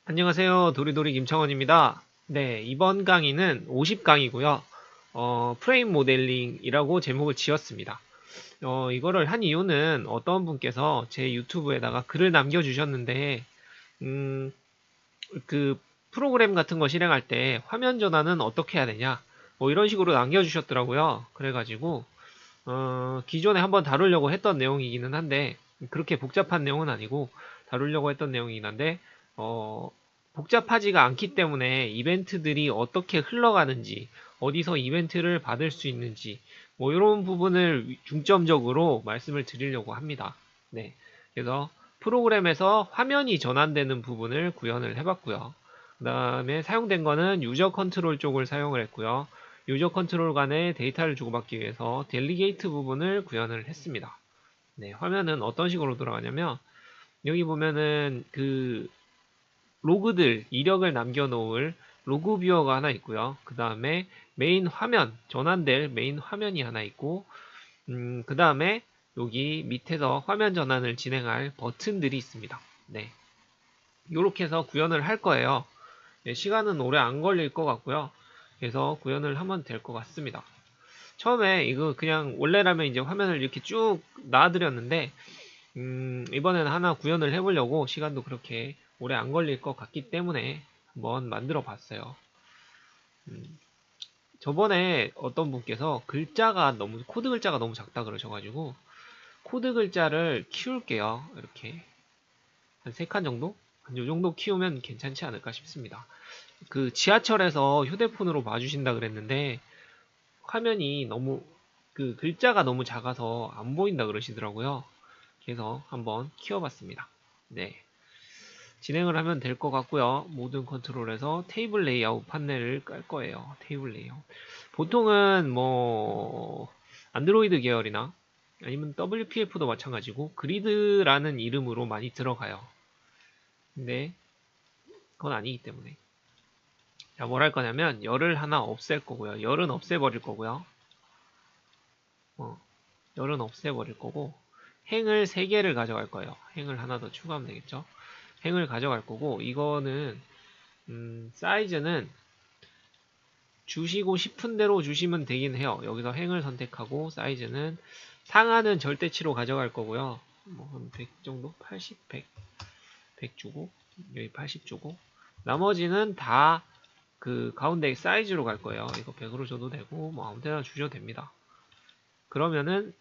안녕하세요. 도리도리 김창원입니다. 네, 이번 강의는 50강이고요. 프레임 모델링이라고 제목을 지었습니다. 이거를 한 이유는 어떤 분께서 제 유튜브에다가 글을 남겨주셨는데, 음, 그 프로그램 같은 거 실행할 때 화면 전환은 어떻게 해야 되냐? 뭐 이런 식으로 남겨주셨더라고요. 그래가지고, 기존에 한번 다루려고 했던 내용이기는 한데, 그렇게 복잡한 내용은 아니고, 다루려고 했던 내용이긴 한데, 어, 복잡하지가 않기 때문에 이벤트들이 어떻게 흘러가는지, 어디서 이벤트를 받을 수 있는지, 뭐 이런 부분을 중점적으로 말씀을 드리려고 합니다. 네. 그래서 프로그램에서 화면이 전환되는 부분을 구현을 해봤고요. 그 다음에 사용된 거는 유저 컨트롤 쪽을 사용을 했고요. 유저 컨트롤 간에 데이터를 주고받기 위해서 델리게이트 부분을 구현을 했습니다. 네, 화면은 어떤 식으로 돌아가냐면 여기 보면은 그 로그들 이력을 남겨놓을 로그 뷰어가 하나 있고요. 그 다음에 메인 화면 전환될 메인 화면이 하나 있고 그 다음에 여기 밑에서 화면 전환을 진행할 버튼들이 있습니다. 네, 이렇게 해서 구현을 할 거예요. 네, 시간은 오래 안 걸릴 것 같고요. 그래서 구현을 하면 될 것 같습니다. 처음에 이거 그냥 원래라면 이제 화면을 이렇게 쭉 놔드렸는데 이번에는 하나 구현을 해보려고 시간도 그렇게 오래 안 걸릴 것 같기 때문에 한번 만들어 봤어요. 음, 저번에 어떤 분께서 코드 글자가 너무 작다 그러셔가지고 코드 글자를 키울게요. 이렇게 한 3칸 정도? 한 요 정도 키우면 괜찮지 않을까 싶습니다. 그 지하철에서 휴대폰으로 봐주신다 그랬는데 화면이 너무 그 글자가 너무 작아서 안 보인다 그러시더라고요. 그래서 한번 키워봤습니다. 네. 진행을 하면 될 것 같고요. 모든 컨트롤에서 테이블 레이아웃 판넬을 깔 거예요. 테이블 레이아웃. 보통은 뭐 안드로이드 계열이나 아니면 WPF도 마찬가지고 그리드라는 이름으로 많이 들어가요. 근데 그건 아니기 때문에. 자, 뭘 할 거냐면 열을 하나 없앨 거고요. 열은 없애버릴 거고요. 열은 없애버릴 거고 행을 3개를 가져갈 거예요. 행을 하나 더 추가하면 되겠죠. 행을 가져갈 거고 이거는 사이즈는 주시고 싶은 대로 주시면 되긴 해요. 여기서 행을 선택하고 사이즈는 상하는 절대치로 가져갈 거고요. 뭐 한 100 정도? 80, 100 주고 여기 80 주고 나머지는 다 그 가운데 사이즈로 갈 거예요. 이거 100으로 줘도 되고 뭐 아무 데나 주셔도 됩니다. 그러면은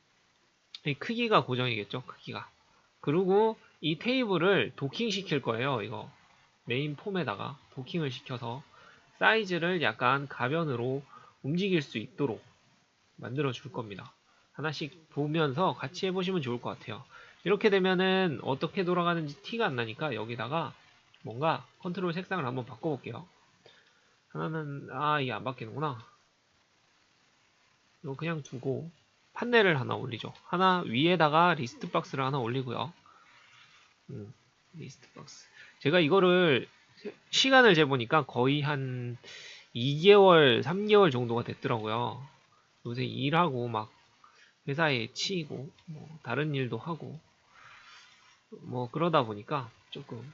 이 크기가 고정이겠죠. 크기가. 그리고 이 테이블을 도킹 시킬 거예요. 이거 메인 폼에다가 도킹을 시켜서 사이즈를 약간 가변으로 움직일 수 있도록 만들어 줄 겁니다. 하나씩 보면서 같이 해보시면 좋을 것 같아요. 이렇게 되면은 어떻게 돌아가는지 티가 안 나니까 여기다가 뭔가 컨트롤 색상을 한번 바꿔볼게요. 하나는 이게 안 바뀌는구나. 이거 그냥 두고 판넬을 하나 올리죠. 하나 위에다가 리스트 박스를 하나 올리고요. 리스트 박스. 제가 이거를 시간을 재보니까 거의 한 2개월, 3개월 정도가 됐더라고요. 요새 일하고 막 회사에 치이고 뭐 다른 일도 하고 뭐 그러다 보니까 조금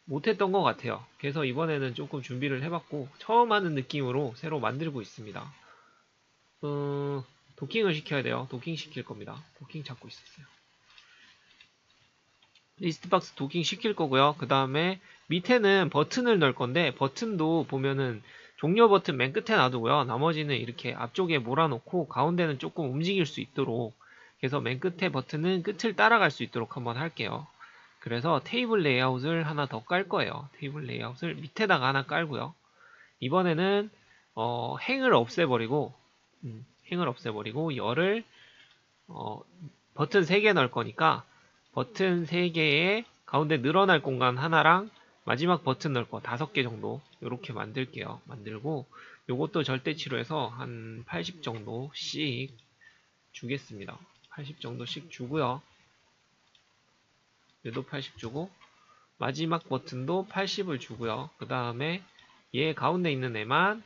못했던 것 같아요. 그래서 이번에는 조금 준비를 해봤고 처음 하는 느낌으로 새로 만들고 있습니다. 도킹을 시켜야 돼요. 도킹 시킬 겁니다. 도킹 찾고 있었어요. 리스트박스 도킹 시킬 거고요. 그 다음에 밑에는 버튼을 넣을 건데 버튼도 보면은 종료 버튼 맨 끝에 놔두고요. 나머지는 이렇게 앞쪽에 몰아놓고 가운데는 조금 움직일 수 있도록 그래서 맨 끝에 버튼은 끝을 따라갈 수 있도록 한번 할게요. 그래서 테이블 레이아웃을 하나 더 깔 거예요. 테이블 레이아웃을 밑에다가 하나 깔고요. 이번에는 행을 없애버리고 행을 없애버리고 열을 어, 버튼 3개 넣을 거니까 버튼 3개에 가운데 늘어날 공간 하나랑 마지막 버튼 넣을 거 5개 정도 이렇게 만들게요. 만들고 요것도 절대치로 해서 한 80 정도씩 주겠습니다. 80 정도씩 주고요. 얘도 80 주고 마지막 버튼도 80을 주고요. 그 다음에 얘 가운데 있는 애만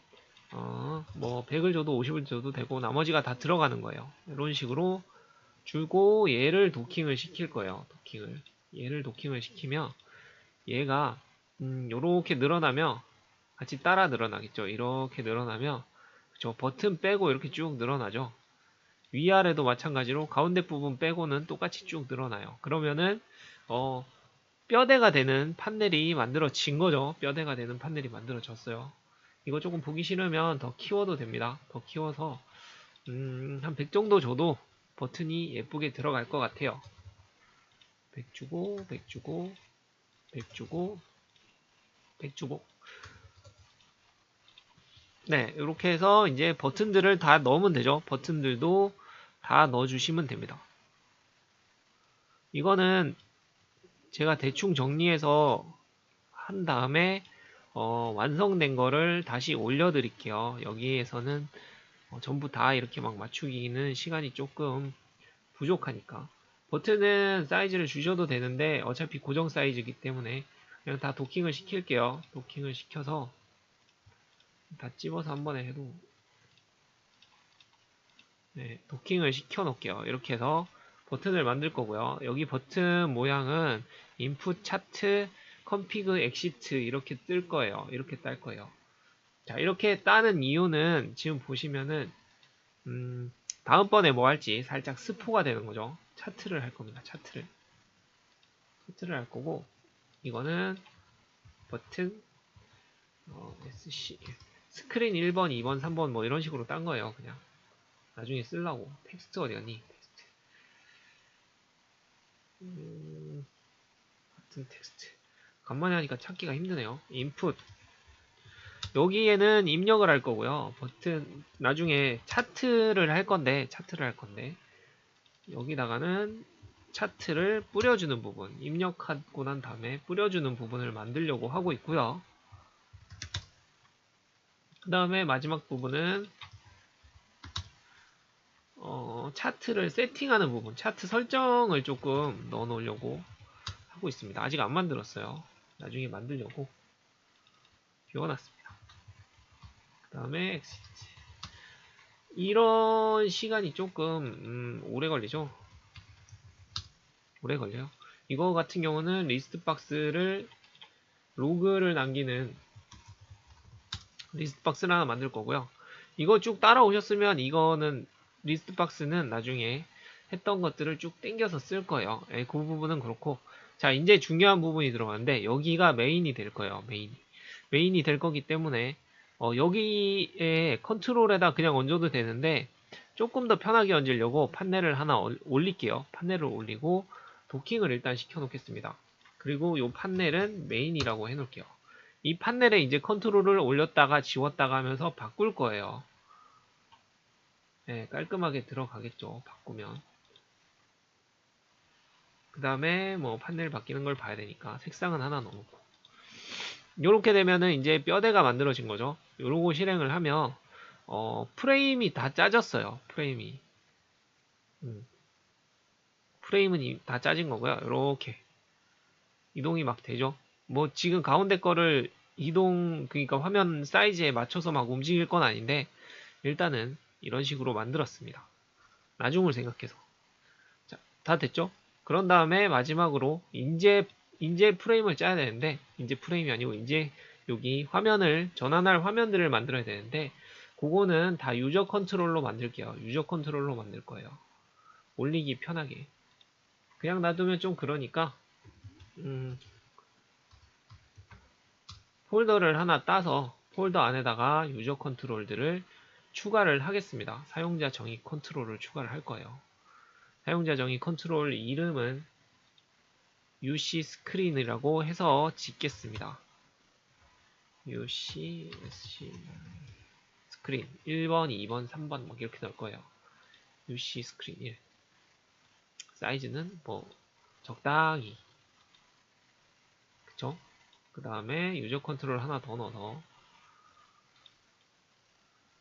뭐 100을 줘도 50을 줘도 되고 나머지가 다 들어가는 거예요. 이런 식으로 주고 얘를 도킹을 시킬 거예요. 도킹을 얘를 도킹을 시키면 얘가 요렇게 늘어나면 같이 따라 늘어나겠죠. 이렇게 늘어나면 그쵸. 버튼 빼고 이렇게 쭉 늘어나죠. 위아래도 마찬가지로 가운데 부분 빼고는 똑같이 쭉 늘어나요. 그러면은 뼈대가 되는 판넬이 만들어진 거죠. 뼈대가 되는 판넬이 만들어졌어요. 이거 조금 보기 싫으면 더 키워도 됩니다. 더 키워서 한 100 정도 줘도 버튼이 예쁘게 들어갈 것 같아요. 100 주고 100 주고 100 주고 100 주고 네, 이렇게 해서 이제 버튼들을 다 넣으면 되죠. 버튼들도 다 넣어주시면 됩니다. 이거는 제가 대충 정리해서 한 다음에 완성된 거를 다시 올려드릴게요. 여기에서는 전부 다 이렇게 막 맞추기는 시간이 조금 부족하니까 버튼은 사이즈를 주셔도 되는데 어차피 고정 사이즈이기 때문에 그냥 다 도킹을 시킬게요. 도킹을 시켜서 다 찝어서 한 번에 해도 네, 도킹을 시켜 놓을게요. 이렇게 해서 버튼을 만들 거고요. 여기 버튼 모양은 인풋 차트 컴피그 엑시트 이렇게 뜰 거예요. 이렇게 딸 거예요. 자, 이렇게 따는 이유는 지금 보시면은 다음번에 뭐 할지 살짝 스포가 되는 거죠. 차트를 할 겁니다. 차트를 할 거고 이거는 버튼 SC 스크린 1번, 2번, 3번 뭐 이런 식으로 딴 거예요. 그냥 나중에 쓰려고. 텍스트 어디 갔니? 텍스트. 버튼 텍스트. 간만에 하니까 찾기가 힘드네요. 인풋. 여기에는 입력을 할 거고요. 버튼 나중에 차트를 할 건데 여기다가는 차트를 뿌려주는 부분 입력하고 난 다음에 뿌려주는 부분을 만들려고 하고 있고요. 그 다음에 마지막 부분은 차트를 세팅하는 부분 차트 설정을 조금 넣어 놓으려고 하고 있습니다. 아직 안 만들었어요. 나중에 만들려고 비워놨습니다. 그 다음에 엑시트. 이런 시간이 조금 오래 걸리죠. 오래 걸려요. 이거 같은 경우는 리스트 박스를 로그를 남기는 리스트 박스를 하나 만들 거고요. 이거 쭉 따라오셨으면 이거는 리스트 박스는 나중에 했던 것들을 쭉 땡겨서 쓸 거예요. 그 부분은 그렇고 자 이제 중요한 부분이 들어가는데 여기가 메인이 될 거예요. 메인이 될 거기 때문에 여기에 컨트롤에다 그냥 얹어도 되는데 조금 더 편하게 얹으려고 판넬을 하나 올릴게요. 판넬을 올리고 도킹을 일단 시켜 놓겠습니다. 그리고 이 판넬은 메인이라고 해 놓을게요. 이 판넬에 이제 컨트롤을 올렸다가 지웠다가 하면서 바꿀 거예요. 네, 깔끔하게 들어가겠죠. 바꾸면. 그 다음에 뭐 판넬 바뀌는 걸 봐야 되니까 색상은 하나 넣어놓고. 이렇게 되면은 이제 뼈대가 만들어진 거죠. 요러고 실행을 하면 프레임이 다 짜졌어요. 프레임은 다 짜진 거고요. 이렇게 이동이 막 되죠. 뭐 지금 가운데 거를 그러니까 화면 사이즈에 맞춰서 막 움직일 건 아닌데 일단은 이런 식으로 만들었습니다. 나중을 생각해서. 자, 다 됐죠? 그런 다음에 마지막으로 인제 프레임을 짜야 되는데 인제 프레임이 아니고 인제 여기 화면을 전환할 화면들을 만들어야 되는데 그거는 다 유저 컨트롤로 만들게요. 유저 컨트롤로 만들 거예요. 올리기 편하게. 그냥 놔두면 좀 그러니까 폴더를 하나 따서 폴더 안에다가 유저 컨트롤들을 추가를 하겠습니다. 사용자 정의 컨트롤을 추가를 할 거예요. 사용자 정의 컨트롤 이름은 UC 스크린이라고 해서 짓겠습니다. UC 스크린 1번, 2번, 3번 막 이렇게 넣을 거예요. UC 스크린 1 사이즈는 뭐 적당히 그쵸? 그 다음에 유저 컨트롤 하나 더 넣어서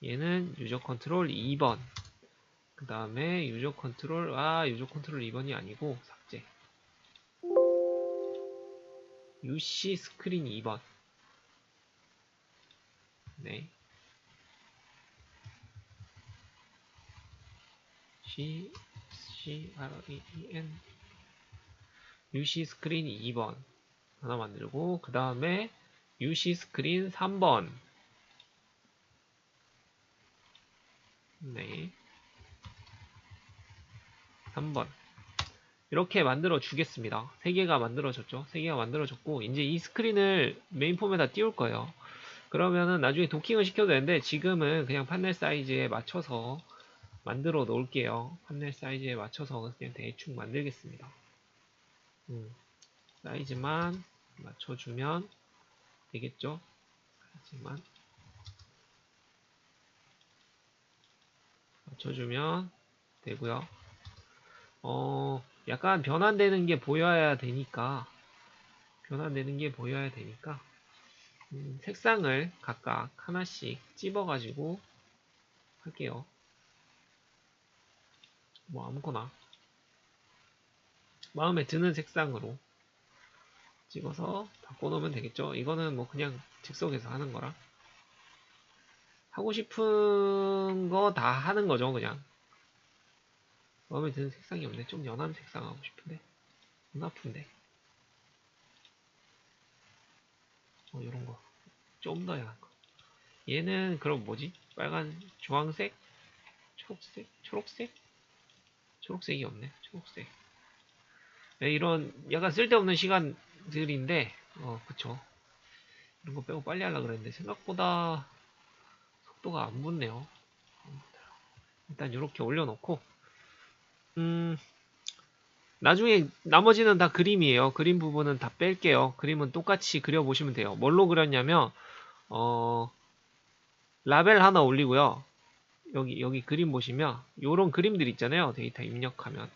얘는 유저 컨트롤 2번 그 다음에 유저 컨트롤 2번이 아니고 삭제 UC 스크린 2번 네 CREEN UC 스크린 2번 하나 만들고, 그 다음에 UC 스크린 3번. 네. 3번. 이렇게 만들어 주겠습니다. 3개가 만들어졌죠. 3개가 만들어졌고, 이제 이 스크린을 메인 폼에다 띄울 거예요. 그러면은 나중에 도킹을 시켜도 되는데, 지금은 그냥 판넬 사이즈에 맞춰서 만들어 놓을게요. 판넬 사이즈에 맞춰서 그냥 대충 만들겠습니다. 사이즈만 맞춰주면 되겠죠? 사이즈만 맞춰주면 되고요. 약간 변환되는 게 보여야 되니까, 색상을 각각 하나씩 찝어가지고 할게요. 뭐 아무거나 마음에 드는 색상으로 찍어서 바꿔놓으면 되겠죠. 이거는 뭐 그냥 즉석에서 하는 거라 하고 싶은 거 다 하는 거죠. 그냥 마음에 드는 색상이 없네. 좀 연한 색상 하고 싶은데 눈 아픈데 요런 거 좀 더 연한 거. 얘는 그럼 뭐지? 빨간 주황색? 초록색? 초록색이 없네. 초록색. 네, 이런 약간 쓸데없는 시간들인데 그쵸. 이런 거 빼고 빨리 하려고 그랬는데 생각보다 속도가 안 붙네요. 일단 이렇게 올려놓고 나중에 나머지는 다 그림이에요. 그림 부분은 다 뺄게요. 그림은 똑같이 그려보시면 돼요. 뭘로 그렸냐면 라벨 하나 올리고요. 여기 그림 보시면 요런 그림들 있잖아요. 데이터 입력하면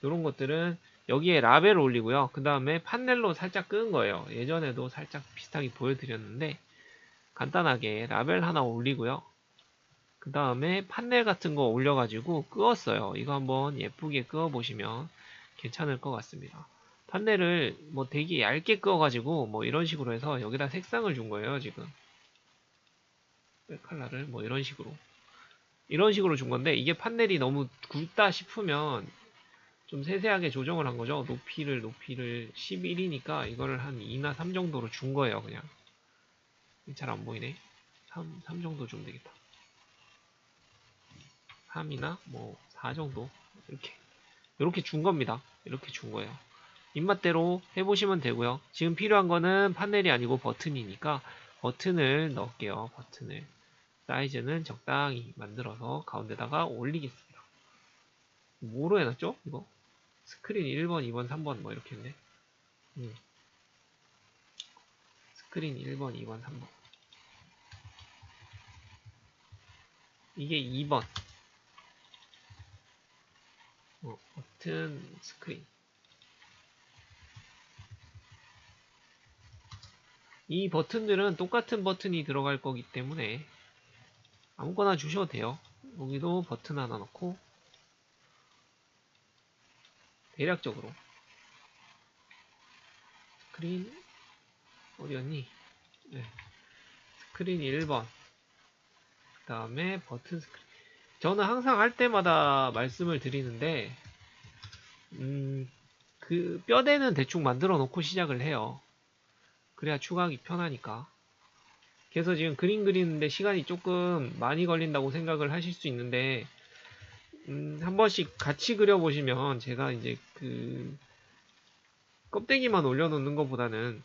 요런 것들은 여기에 라벨 올리고요. 그 다음에 판넬로 살짝 끄은 거예요. 예전에도 살짝 비슷하게 보여드렸는데 간단하게 라벨 하나 올리고요. 그 다음에 판넬 같은 거 올려가지고 끄었어요. 이거 한번 예쁘게 끄어보시면 괜찮을 것 같습니다. 판넬을 뭐 되게 얇게 끄어가지고 뭐 이런 식으로 해서 여기다 색상을 준 거예요. 지금 백칼라를 뭐 이런 식으로 준 건데 이게 판넬이 너무 굵다 싶으면 좀 세세하게 조정을 한 거죠. 높이를 11이니까 이거를 한 2나 3 정도로 준 거예요. 그냥 잘 안 보이네. 3 정도 주면 되겠다. 3이나 뭐 4 정도 이렇게 준 겁니다. 이렇게 준 거예요. 입맛대로 해보시면 되고요. 지금 필요한 거는 판넬이 아니고 버튼이니까 버튼을 넣을게요. 버튼을 사이즈는 적당히 만들어서 가운데다가 올리겠습니다. 뭐로 해놨죠? 이거 스크린 1번, 2번, 3번 뭐 이렇게 했네. 스크린 1번, 2번, 3번. 이게 2번. 버튼 스크린. 이 버튼들은 똑같은 버튼이 들어갈 거기 때문에 아무거나 주셔도 돼요. 여기도 버튼 하나 넣고 대략적으로 스크린 어디였니? 네. 스크린 1번 그 다음에 버튼 스크린. 저는 항상 할 때마다 말씀을 드리는데 그 뼈대는 대충 만들어 놓고 시작을 해요. 그래야 추가하기 편하니까. 그래서 지금 그림 그리는데 시간이 조금 많이 걸린다고 생각을 하실 수 있는데 한 번씩 같이 그려보시면 제가 이제 그 껍데기만 올려놓는 것보다는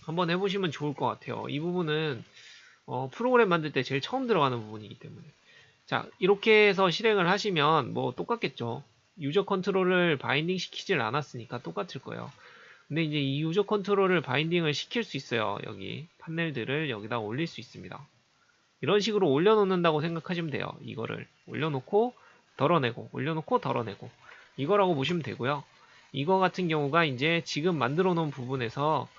한번 해보시면 좋을 것 같아요. 이 부분은 프로그램 만들 때 제일 처음 들어가는 부분이기 때문에. 자, 이렇게 해서 실행을 하시면 뭐 똑같겠죠. 유저 컨트롤을 바인딩 시키질 않았으니까 똑같을 거예요. 근데 이제 이 유저 컨트롤을 바인딩을 시킬 수 있어요. 여기 판넬들을 여기다 올릴 수 있습니다. 이런 식으로 올려놓는다고 생각하시면 돼요. 이거를 올려놓고 덜어내고 올려놓고 덜어내고 이거라고 보시면 되고요. 이거 같은 경우가 이제 지금 만들어 놓은 부분에서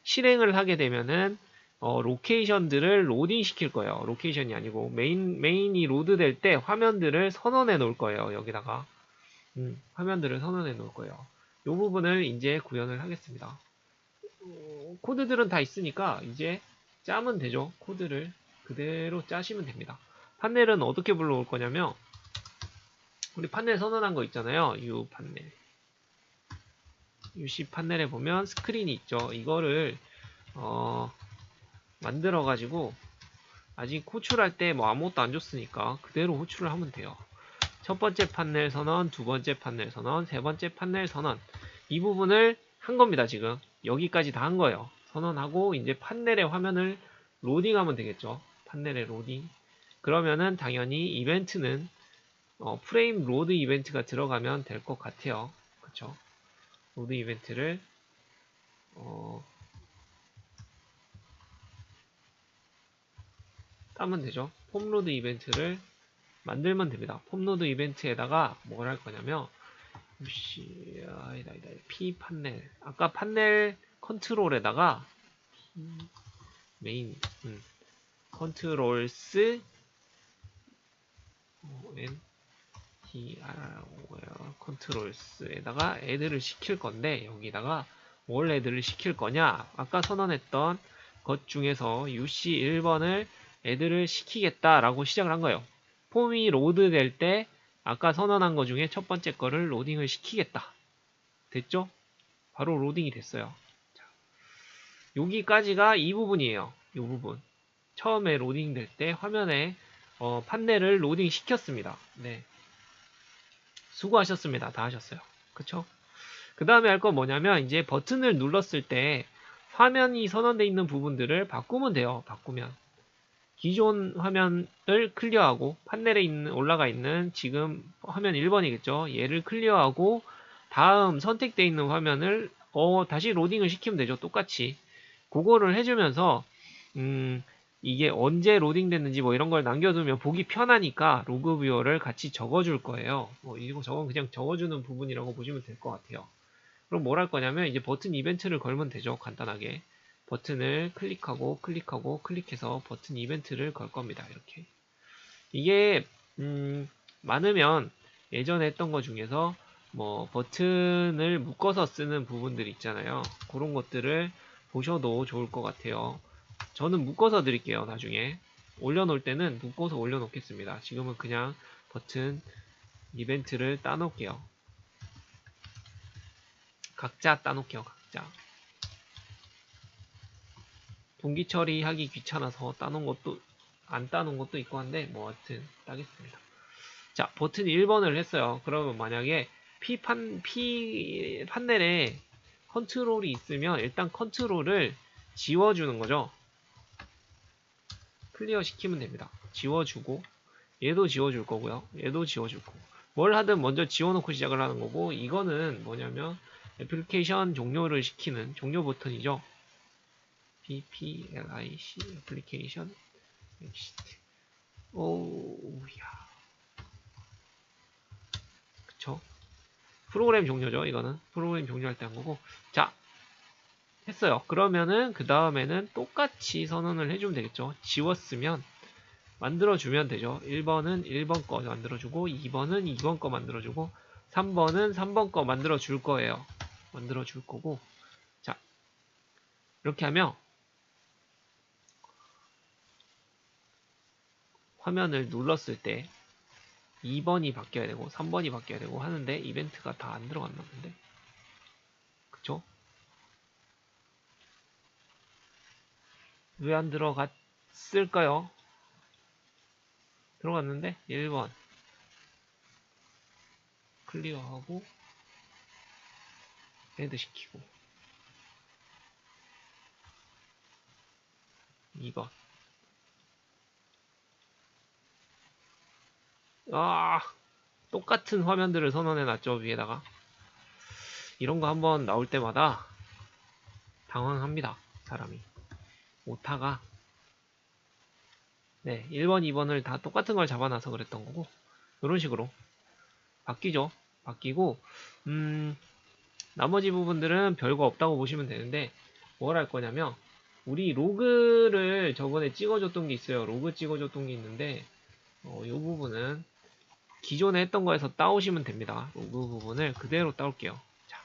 실행을 하게 되면은 로케이션들을 로딩 시킬 거예요. 로케이션이 아니고 메인이 로드 될 때 화면들을 선언해 놓을 거예요. 여기다가 화면들을 선언해 놓을 거예요. 이 부분을 이제 구현을 하겠습니다. 코드들은 다 있으니까 이제 짜면 되죠. 코드를 그대로 짜시면 됩니다. 판넬은 어떻게 불러올 거냐면 우리 판넬 선언한 거 있잖아요. U 판넬 UC 판넬에 보면 스크린이 있죠. 이거를 만들어 가지고 아직 호출할 때 뭐 아무것도 안 줬으니까 그대로 호출을 하면 돼요. 첫 번째 판넬 선언, 두 번째 판넬 선언, 세 번째 판넬 선언. 이 부분을 한 겁니다, 지금. 여기까지 다 한 거예요. 선언하고 이제 판넬의 화면을 로딩하면 되겠죠. 판넬의 로딩. 그러면은 당연히 이벤트는 프레임 로드 이벤트가 들어가면 될 것 같아요. 그쵸? 로드 이벤트를 따면 되죠. 폼로드 이벤트를 만들면 됩니다. 폼로드 이벤트에다가 뭘 할 거냐면 P 판넬 아까 판넬 컨트롤에다가 메인 컨트롤스 컨트롤스에다가 애드를 시킬 건데 여기다가 뭘 애드를 시킬 거냐 아까 선언했던 것 중에서 UC 1번을 애드를 시키겠다라고 시작을 한 거예요. 폼이 로드 될 때 아까 선언한 것 중에 첫 번째 거를 로딩을 시키겠다. 됐죠? 바로 로딩이 됐어요. 자, 여기까지가 이 부분이에요. 이 부분. 처음에 로딩 될 때 화면에 판넬을 로딩 시켰습니다. 네. 수고하셨습니다. 다 하셨어요. 그쵸? 그 다음에 할 건 뭐냐면 이제 버튼을 눌렀을 때 화면이 선언되어 있는 부분들을 바꾸면 돼요. 바꾸면. 기존 화면을 클리어하고 판넬에 올라가 있는 지금 화면 1번이겠죠. 얘를 클리어하고 다음 선택되어 있는 화면을 다시 로딩을 시키면 되죠. 똑같이. 그거를 해주면서 이게 언제 로딩됐는지 뭐 이런 걸 남겨두면 보기 편하니까 로그 뷰어를 같이 적어줄 거예요. 저건 그냥 적어주는 부분이라고 보시면 될 것 같아요. 그럼 뭘 할 거냐면 이제 버튼 이벤트를 걸면 되죠. 간단하게. 버튼을 클릭하고 클릭해서 버튼 이벤트를 걸 겁니다. 이렇게. 이게 많으면 예전에 했던 것 중에서 뭐 버튼을 묶어서 쓰는 부분들 있잖아요. 그런 것들을 보셔도 좋을 것 같아요. 저는 묶어서 드릴게요. 나중에 올려놓을 때는 묶어서 올려놓겠습니다. 지금은 그냥 버튼 이벤트를 따놓을게요. 각자 따놓을게요. 각자. 분기 처리하기 귀찮아서 따놓은 것도 안 따놓은 것도 있고 한데 뭐 하여튼 따겠습니다. 자, 버튼 1번을 했어요. 그러면 만약에 P 판넬에 컨트롤이 있으면 일단 컨트롤을 지워주는 거죠. 클리어 시키면 됩니다. 지워주고 얘도 지워줄 거고요. 얘도 지워줄 거고 뭘 하든 먼저 지워놓고 시작을 하는 거고 이거는 뭐냐면 애플리케이션 종료를 시키는 종료 버튼이죠. PPLIC 애플리케이션 exit. 오우야. 그쵸? 프로그램 종료죠. 이거는 프로그램 종료할 때 한 거고. 자, 했어요. 그러면은 그 다음에는 똑같이 선언을 해주면 되겠죠. 지웠으면 만들어주면 되죠. 1번은 1번 거 만들어주고 2번은 2번 거 만들어주고 3번은 3번 거 만들어줄 거예요. 만들어줄 거고 자 이렇게 하면 화면을 눌렀을 때 2번이 바뀌어야 되고 3번이 바뀌어야 되고 하는데 이벤트가 다 안 들어갔나 본데 그쵸? 왜 안 들어갔을까요? 들어갔는데 1번 클리어하고 헤드 시키고 2번 똑같은 화면들을 선언해 놨죠. 위에다가 이런 거 한번 나올 때마다 당황합니다. 사람이 오타가 네 1번 2번을 다 똑같은 걸 잡아놔서 그랬던 거고 이런 식으로 바뀌죠. 바뀌고 나머지 부분들은 별거 없다고 보시면 되는데 뭘 할 거냐면 우리 로그를 저번에 찍어줬던 게 있어요. 로그 찍어줬던 게 있는데 이 부분은 기존에 했던 거에서 따오시면 됩니다. 로그 부분을 그대로 따올게요. 자,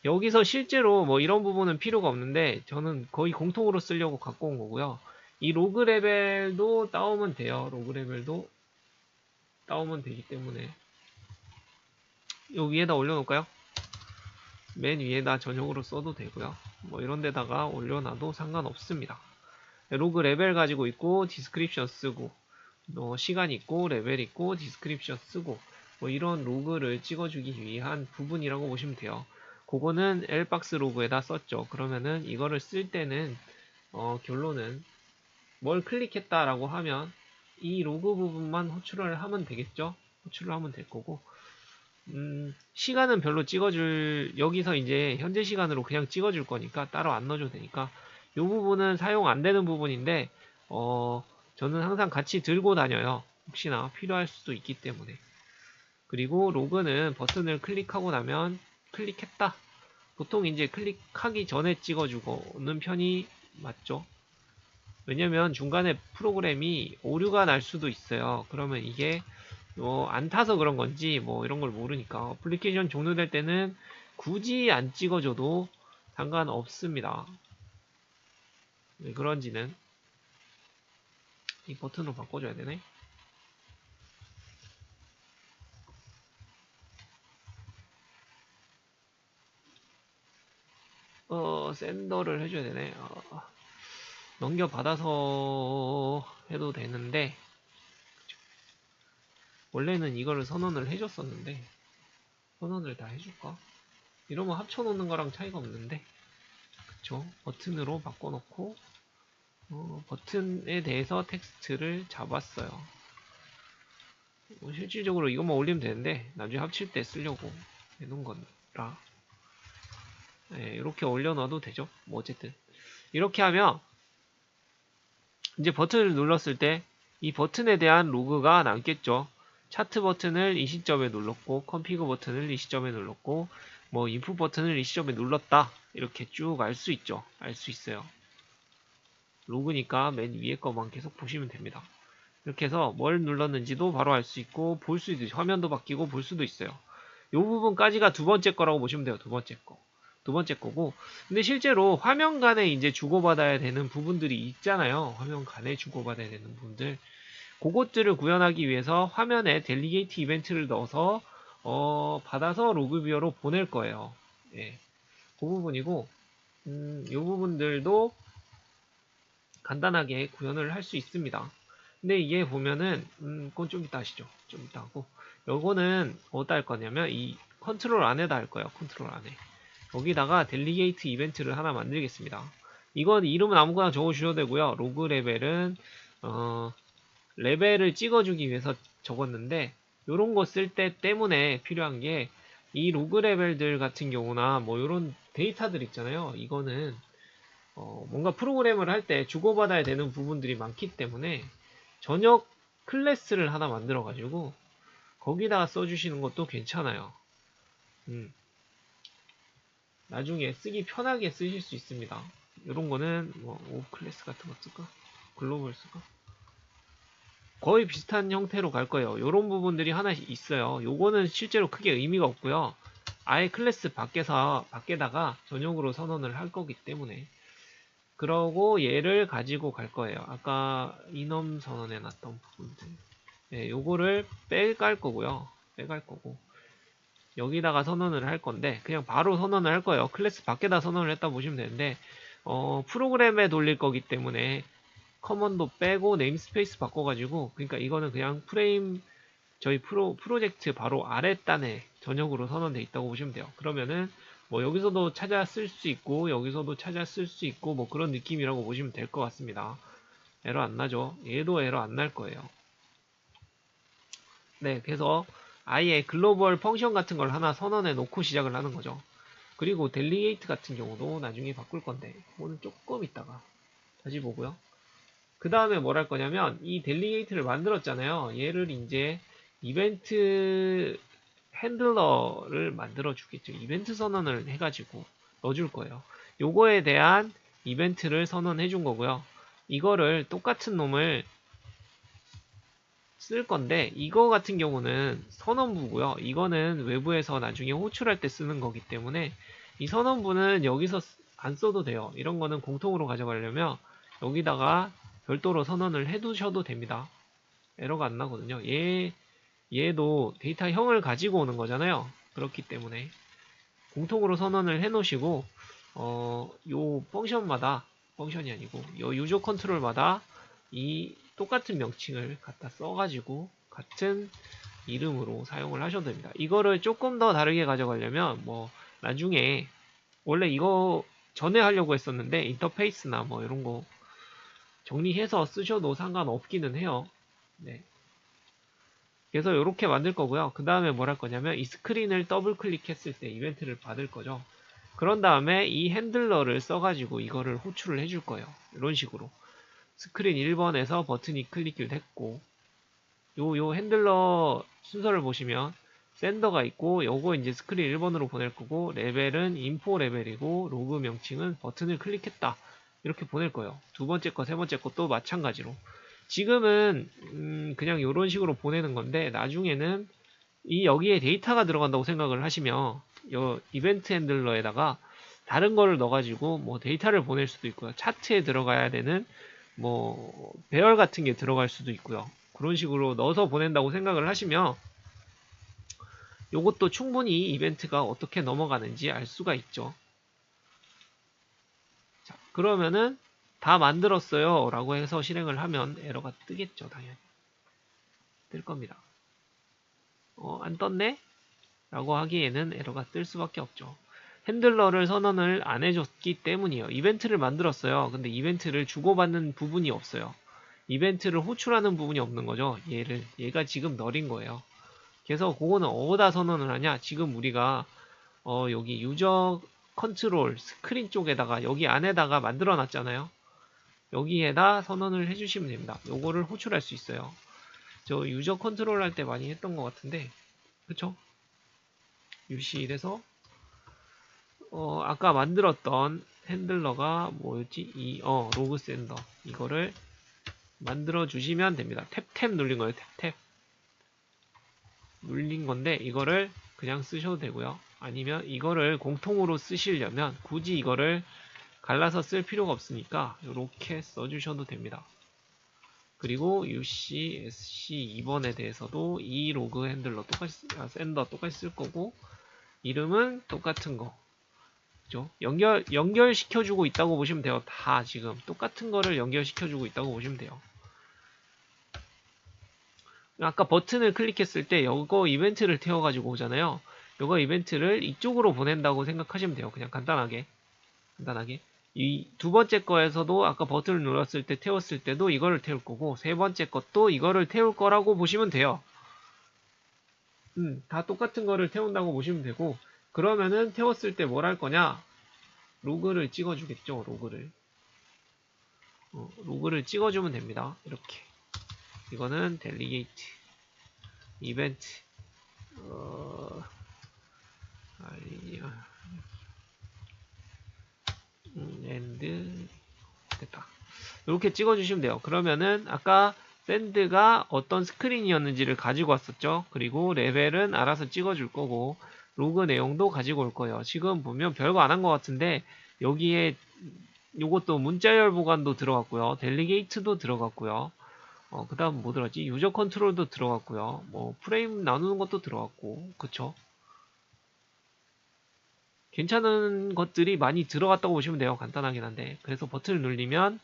여기서 실제로 뭐 이런 부분은 필요가 없는데 저는 거의 공통으로 쓰려고 갖고 온 거고요. 이 로그 레벨도 따오면 돼요. 로그 레벨도 따오면 되기 때문에 요 위에다 올려놓을까요? 맨 위에다 전용으로 써도 되고요. 뭐 이런 데다가 올려놔도 상관없습니다. 로그 레벨 가지고 있고 디스크립션 쓰고 시간 있고 레벨 있고 디스크립션 쓰고 뭐 이런 로그를 찍어주기 위한 부분이라고 보시면 돼요. 그거는 L박스 로그에다 썼죠. 그러면은 이거를 쓸 때는 결론은 뭘 클릭했다라고 하면 이 로그 부분만 호출을 하면 되겠죠. 호출을 하면 될 거고 시간은 별로 여기서 이제 현재 시간으로 그냥 찍어줄 거니까 따로 안 넣어줘도 되니까 이 부분은 사용 안 되는 부분인데 저는 항상 같이 들고 다녀요. 혹시나 필요할 수도 있기 때문에. 그리고 로그는 버튼을 클릭하고 나면 클릭했다. 보통 이제 클릭하기 전에 찍어주고는 편이 맞죠. 왜냐면 중간에 프로그램이 오류가 날 수도 있어요. 그러면 이게 안 타서 그런 건지 뭐 이런 걸 모르니까 어플리케이션 종료될 때는 굳이 안 찍어줘도 상관없습니다. 왜 그런지는 이 버튼으로 바꿔줘야 되네. 샌더를 해줘야 되네. 넘겨받아서 해도 되는데 원래는 이거를 선언을 해줬었는데 선언을 다 해줄까? 이러면 합쳐놓는 거랑 차이가 없는데 그쵸? 버튼으로 바꿔놓고 버튼에 대해서 텍스트를 잡았어요. 실질적으로 이것만 올리면 되는데 나중에 합칠 때 쓰려고 해놓은 거라 네, 이렇게 올려놔도 되죠. 뭐 어쨌든 이렇게 하면 이제 버튼을 눌렀을 때 이 버튼에 대한 로그가 남겠죠. 차트 버튼을 이 시점에 눌렀고 컴피그 버튼을 이 시점에 눌렀고 뭐 인풋 버튼을 이 시점에 눌렀다 이렇게 쭉 알 수 있죠. 알 수 있어요. 로그니까 맨 위에 것만 계속 보시면 됩니다. 이렇게 해서 뭘 눌렀는지도 바로 알 수 있고 볼 수도 있어요. 화면도 바뀌고 볼 수도 있어요. 이 부분까지가 두 번째 거라고 보시면 돼요. 두 번째 거. 두 번째 거고 근데 실제로 화면 간에 이제 주고받아야 되는 부분들이 있잖아요. 화면 간에 주고받아야 되는 부분들 그것들을 구현하기 위해서 화면에 델리게이트 이벤트를 넣어서 받아서 로그뷰어로 보낼 거예요. 예, 그 부분이고 이 부분들도 간단하게 구현을 할 수 있습니다. 근데 이게 보면은 그건 좀 이따 하시죠. 좀 이따 하고 요거는 어디다 할 거냐면 이 컨트롤 안에다 할 거예요. 컨트롤 안에 여기다가 델리게이트 이벤트를 하나 만들겠습니다. 이건 이름은 아무거나 적어주셔도 되고요. 로그 레벨은 레벨을 찍어주기 위해서 적었는데 이런 거 쓸 때 때문에 필요한 게 이 로그 레벨들 같은 경우나 뭐 이런 데이터들 있잖아요. 이거는 뭔가 프로그램을 할 때 주고받아야 되는 부분들이 많기 때문에 전역 클래스를 하나 만들어 가지고 거기다가 써주시는 것도 괜찮아요. 나중에 쓰기 편하게 쓰실 수 있습니다. 이런 거는 뭐 오브 클래스 같은 거 쓸까? 글로벌 쓸까? 거의 비슷한 형태로 갈 거예요. 이런 부분들이 하나 있어요. 요거는 실제로 크게 의미가 없고요. 아예 클래스 밖에다가 전용으로 선언을 할 거기 때문에 그러고 얘를 가지고 갈 거예요. 아까 이넘 선언해 놨던 부분들. 네, 요거를 빼갈 거고요. 빼갈 거고 여기다가 선언을 할 건데 그냥 바로 선언을 할 거예요. 클래스 밖에다 선언을 했다 보시면 되는데 프로그램에 돌릴 거기 때문에 커먼도 빼고 네임스페이스 바꿔가지고 그러니까 이거는 그냥 프레임 저희 프로젝트 바로 아랫단에 전역으로 선언되어 있다고 보시면 돼요. 그러면은 뭐 여기서도 찾아 쓸 수 있고 여기서도 찾아 쓸 수 있고 뭐 그런 느낌이라고 보시면 될 것 같습니다. 에러 안 나죠? 얘도 에러 안 날 거예요. 네, 그래서 아예 글로벌 펑션 같은 걸 하나 선언해 놓고 시작을 하는 거죠. 그리고 델리게이트 같은 경우도 나중에 바꿀 건데 오늘 조금 있다가 다시 보고요. 그 다음에 뭘 할 거냐면 이 델리게이트를 만들었잖아요. 얘를 이제 이벤트 핸들러를 만들어 주겠죠. 이벤트 선언을 해가지고 넣어줄 거예요. 요거에 대한 이벤트를 선언해 준 거고요. 이거를 똑같은 놈을 쓸 건데 이거 같은 경우는 선언부고요. 이거는 외부에서 나중에 호출할 때 쓰는 거기 때문에 이 선언부는 여기서 안 써도 돼요. 이런 거는 공통으로 가져가려면 여기다가 별도로 선언을 해두셔도 됩니다. 에러가 안 나거든요. 얘도 데이터형을 가지고 오는 거잖아요. 그렇기 때문에 공통으로 선언을 해 놓으시고 요 펑션이 아니고 요 유저 컨트롤마다 이 똑같은 명칭을 갖다 써가지고 같은 이름으로 사용을 하셔도 됩니다. 이거를 조금 더 다르게 가져가려면 뭐 나중에 원래 이거 전에 하려고 했었는데 인터페이스나 뭐 이런 거 정리해서 쓰셔도 상관없기는 해요. 네. 그래서 이렇게 만들 거고요. 그 다음에 뭘 할 거냐면 이 스크린을 더블 클릭했을 때 이벤트를 받을 거죠. 그런 다음에 이 핸들러를 써가지고 이거를 호출을 해줄 거예요. 이런 식으로. 스크린 1번에서 버튼이 클릭을 됐고, 요 핸들러 순서를 보시면 샌더가 있고, 요거 이제 스크린 1번으로 보낼 거고, 레벨은 인포 레벨이고, 로그 명칭은 버튼을 클릭했다. 이렇게 보낼 거예요. 두 번째 거, 세 번째 것도 마찬가지로. 지금은 그냥 이런 식으로 보내는 건데 나중에는 여기에 데이터가 들어간다고 생각을 하시면 이 이벤트 핸들러에다가 다른 거를 넣어가지고 뭐 데이터를 보낼 수도 있고요. 차트에 들어가야 되는 뭐 배열 같은 게 들어갈 수도 있고요. 그런 식으로 넣어서 보낸다고 생각을 하시면 이것도 충분히 이벤트가 어떻게 넘어가는지 알 수가 있죠. 자, 그러면은 다 만들었어요 라고 해서 실행을 하면 에러가 뜨겠죠. 당연히 뜰 겁니다. 안 떴네? 라고 하기에는 에러가 뜰 수밖에 없죠. 핸들러를 선언을 안 해줬기 때문이에요. 이벤트를 만들었어요. 근데 이벤트를 주고받는 부분이 없어요. 이벤트를 호출하는 부분이 없는 거죠. 얘가 지금 널인 거예요. 그래서 그거는 어디다 선언을 하냐? 지금 우리가 여기 유저 컨트롤 스크린 쪽에다가 여기 안에다가 만들어 놨잖아요. 여기에다 선언을 해주시면 됩니다. 요거를 호출할 수 있어요. 저 유저 컨트롤 할 때 많이 했던 것 같은데, 그쵸? 유실에서 아까 만들었던 핸들러가 뭐였지? 로그 샌더 이거를 만들어 주시면 됩니다. 탭 눌린 거예요. 탭 눌린 건데 이거를 그냥 쓰셔도 되고요. 아니면 이거를 공통으로 쓰시려면 굳이 이거를 갈라서 쓸 필요가 없으니까 이렇게 써주셔도 됩니다. 그리고 UC, SC 2번에 대해서도 이 로그 핸들러 똑같이 샌더 똑같이 쓸 거고 이름은 똑같은 거. 그죠? 연결시켜주고 있다고 보시면 돼요. 다 지금 똑같은 거를 연결시켜주고 있다고 보시면 돼요. 아까 버튼을 클릭했을 때 이거 이벤트를 태워가지고 오잖아요. 이거 이벤트를 이쪽으로 보낸다고 생각하시면 돼요. 그냥 간단하게. 이 두 번째 거에서도 아까 버튼을 눌렀을 때 태웠을 때도 이거를 태울 거고 세 번째 것도 이거를 태울 거라고 보시면 돼요. 다 똑같은 거를 태운다고 보시면 되고 그러면은 태웠을 때 뭘 할 거냐? 로그를 찍어주겠죠. 로그를 찍어주면 됩니다. 이렇게. 이거는 델리게이트, 이벤트, 엔드, 됐다. 이렇게 찍어주시면 돼요. 그러면은 아까 샌드가 어떤 스크린이었는지를 가지고 왔었죠. 그리고 레벨은 알아서 찍어줄 거고 로그 내용도 가지고 올 거예요. 지금 보면 별거 안 한 것 같은데 여기에 요것도 문자열 보관도 들어갔고요. 델리게이트도 들어갔고요. 그 다음 뭐 들어갔지? 유저 컨트롤도 들어갔고요. 뭐 프레임 나누는 것도 들어갔고 그쵸? 괜찮은 것들이 많이 들어갔다고 보시면 돼요. 간단하긴 한데 그래서 버튼을 누르면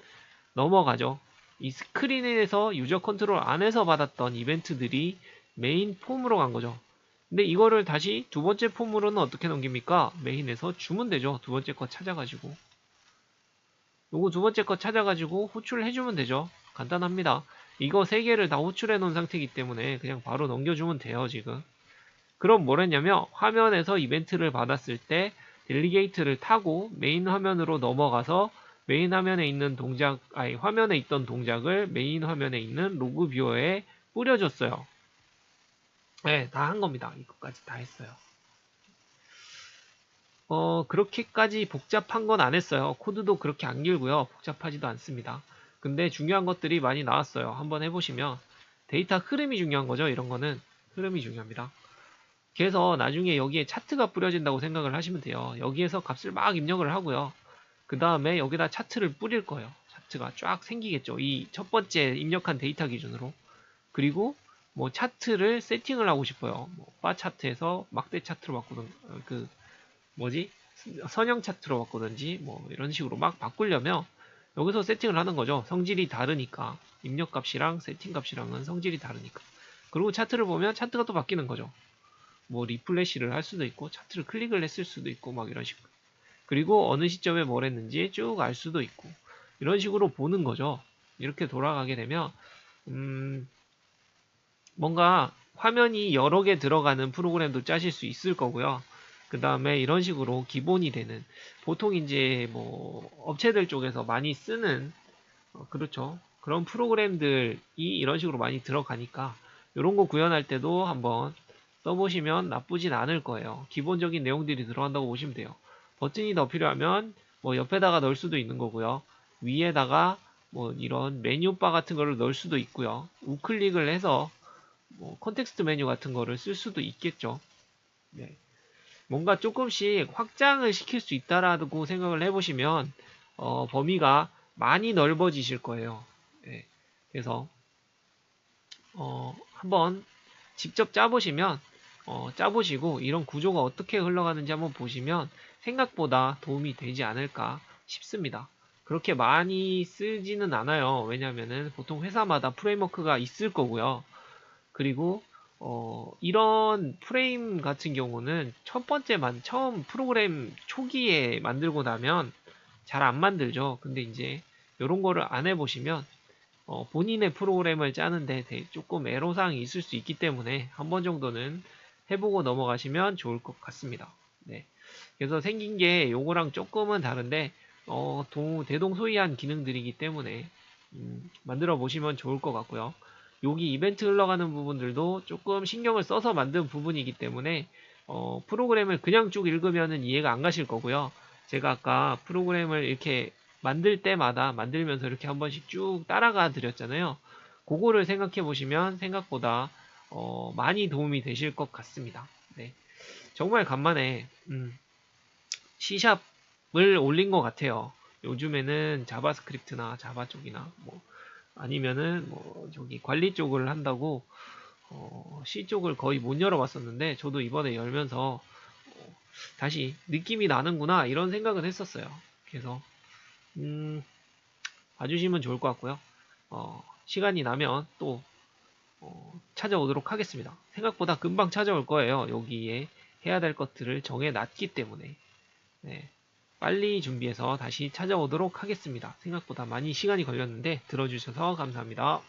넘어가죠. 이 스크린에서 유저 컨트롤 안에서 받았던 이벤트들이 메인 폼으로 간 거죠. 근데 이거를 다시 두 번째 폼으로는 어떻게 넘깁니까? 메인에서 주면 되죠. 두 번째 거 찾아가지고 요거 두 번째 거 찾아가지고 호출을 해주면 되죠. 간단합니다. 이거 세 개를 다 호출해 놓은 상태이기 때문에 그냥 바로 넘겨주면 돼요. 지금 그럼 뭘 했냐면 화면에서 이벤트를 받았을 때 델리게이트를 타고 메인 화면으로 넘어가서 메인 화면에 있는 화면에 있던 동작을 메인 화면에 있는 로그 뷰어에 뿌려줬어요. 네, 다 한 겁니다. 이것까지 다 했어요. 그렇게까지 복잡한 건 안 했어요. 코드도 그렇게 안 길고요. 복잡하지도 않습니다. 근데 중요한 것들이 많이 나왔어요. 한번 해보시면 데이터 흐름이 중요한 거죠. 이런 거는 흐름이 중요합니다. 그래서 나중에 여기에 차트가 뿌려진다고 생각을 하시면 돼요. 여기에서 값을 막 입력을 하고요. 그 다음에 여기다 차트를 뿌릴 거예요. 차트가 쫙 생기겠죠. 이 첫 번째 입력한 데이터 기준으로. 그리고 뭐 차트를 세팅을 하고 싶어요. 바 차트에서 막대 차트로 바꾸는 뭐지? 선형 차트로 바꾸든지 뭐 이런 식으로 막 바꾸려면 여기서 세팅을 하는 거죠. 성질이 다르니까. 입력값이랑 세팅값이랑은 성질이 다르니까. 그리고 차트를 보면 차트가 또 바뀌는 거죠. 뭐 리플래시를 할 수도 있고 차트를 클릭을 했을 수도 있고 막 이런 식으로. 그리고 어느 시점에 뭘 했는지 쭉 알 수도 있고 이런 식으로 보는 거죠. 이렇게 돌아가게 되면 뭔가 화면이 여러 개 들어가는 프로그램도 짜실 수 있을 거고요. 그 다음에 이런 식으로 기본이 되는 보통 이제 뭐 업체들 쪽에서 많이 쓰는 그렇죠. 그런 프로그램들이 이런 식으로 많이 들어가니까 이런 거 구현할 때도 한번 써보시면 나쁘진 않을 거예요. 기본적인 내용들이 들어간다고 보시면 돼요. 버튼이 더 필요하면 뭐 옆에다가 넣을 수도 있는 거고요. 위에다가 뭐 이런 메뉴바 같은 거를 넣을 수도 있고요. 우클릭을 해서 뭐 컨텍스트 메뉴 같은 거를 쓸 수도 있겠죠. 네. 뭔가 조금씩 확장을 시킬 수 있다라고 생각을 해보시면 범위가 많이 넓어지실 거예요. 네. 그래서 한번 직접 짜보시면 짜보시고 이런 구조가 어떻게 흘러가는지 한번 보시면 생각보다 도움이 되지 않을까 싶습니다. 그렇게 많이 쓰지는 않아요. 왜냐면은 보통 회사마다 프레임워크가 있을 거고요. 그리고 이런 프레임 같은 경우는 첫 번째만 처음 프로그램 초기에 만들고 나면 잘 안 만들죠. 근데 이제 이런 거를 안 해보시면 본인의 프로그램을 짜는데 조금 애로사항이 있을 수 있기 때문에 한 번 정도는 해보고 넘어가시면 좋을 것 같습니다. 네. 그래서 생긴 게 요거랑 조금은 다른데 대동소이한 기능들이기 때문에 만들어 보시면 좋을 것 같고요. 여기 이벤트 흘러가는 부분들도 조금 신경을 써서 만든 부분이기 때문에 프로그램을 그냥 쭉 읽으면 이해가 안 가실 거고요. 제가 아까 프로그램을 이렇게 만들 때마다 만들면서 이렇게 한 번씩 쭉 따라가 드렸잖아요. 그거를 생각해 보시면 생각보다 많이 도움이 되실 것 같습니다. 네. 정말 간만에 C샵을 올린 것 같아요. 요즘에는 자바스크립트나 자바 쪽이나 뭐 아니면은 뭐 저기 관리 쪽을 한다고 C 쪽을 거의 못 열어봤었는데 저도 이번에 열면서 다시 느낌이 나는구나 이런 생각은 했었어요. 그래서 봐주시면 좋을 것 같고요. 시간이 나면 또 찾아오도록 하겠습니다. 생각보다 금방 찾아올 거예요. 여기에 해야 될 것들을 정해놨기 때문에 네, 빨리 준비해서 다시 찾아오도록 하겠습니다. 생각보다 많이 시간이 걸렸는데 들어주셔서 감사합니다.